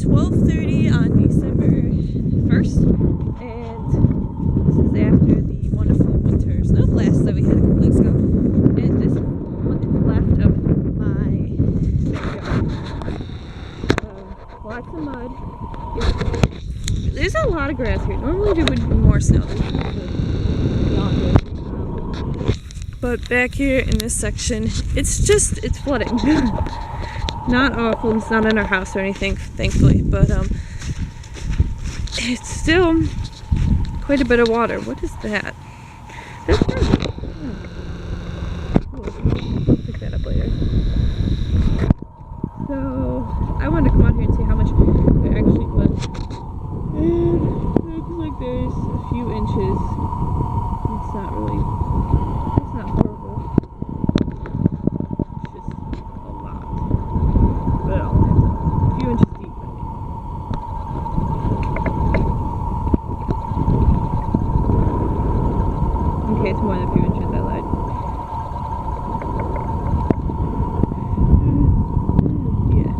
12:30 on December 1st, and this is after the wonderful winter snow blast that we had a couple weeks ago. And this is what is left of my backyard. Lots of mud. There's a lot of grass here. Normally there would be more snow. But back here in this section, it's flooding. Not awful, it's not in our house or anything, thankfully, but it's still quite a bit of water. What is that? That's not... Cool. I'll pick that up later. So, I wanted to come out here and see how much there actually was. And it looks like there's a few inches. It's not horrible. It's just a lot. Well, a few inches deep, I mean. Okay, it's more than a few inches, I lied. Yeah,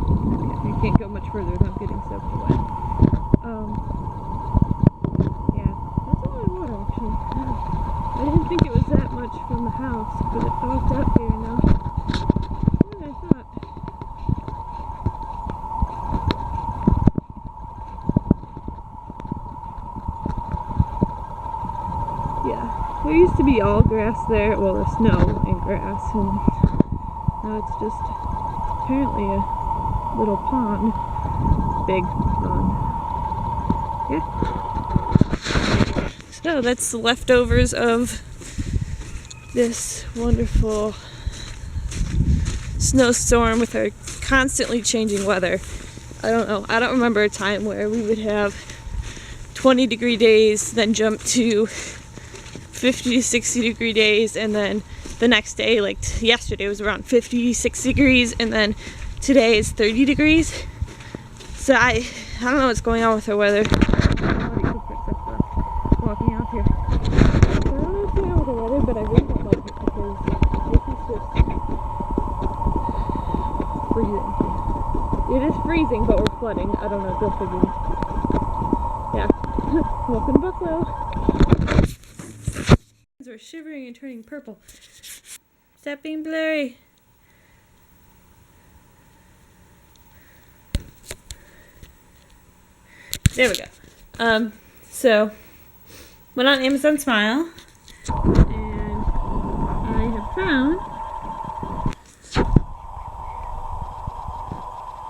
okay, you can't go much further without getting soaked wet. Yeah, that's a lot of water, actually. I didn't think it was that much from the house, but it fogged up here now. More than I thought. Yeah, there used to be all grass there, well, there's snow and grass, and now it's just apparently a little pond, big pond. Yeah. So that's the leftovers of this wonderful snowstorm with our constantly changing weather. I don't know. I don't remember a time where we would have 20-degree days, then jump to 50 to 60 degree days, and then the next day, like yesterday, was around 56 degrees, and then today is 30 degrees. So I don't know what's going on with our weather. Walking out here. I don't know what's going on with the weather, but I really don't like it because this is just freezing. It is freezing, but we're flooding. I don't know, go figure. Yeah. Welcome to Buffalo. We're shivering and turning purple. Stop being blurry. There we go. So went on Amazon Smile, and I have found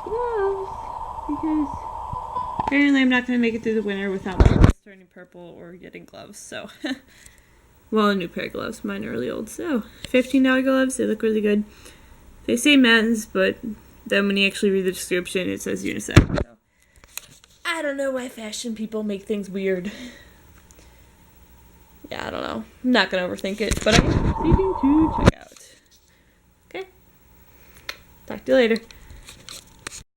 gloves because apparently I'm not going to make it through the winter without my gloves turning purple or getting gloves. So, well, a new pair of gloves. Mine are really old. So, $15 gloves. They look really good. They say men's, but then when you actually read the description, it says unisex. So, I don't know why fashion people make things weird. Yeah, I don't know. I'm not going to overthink it, but I'm proceeding to check out. Okay. Talk to you later.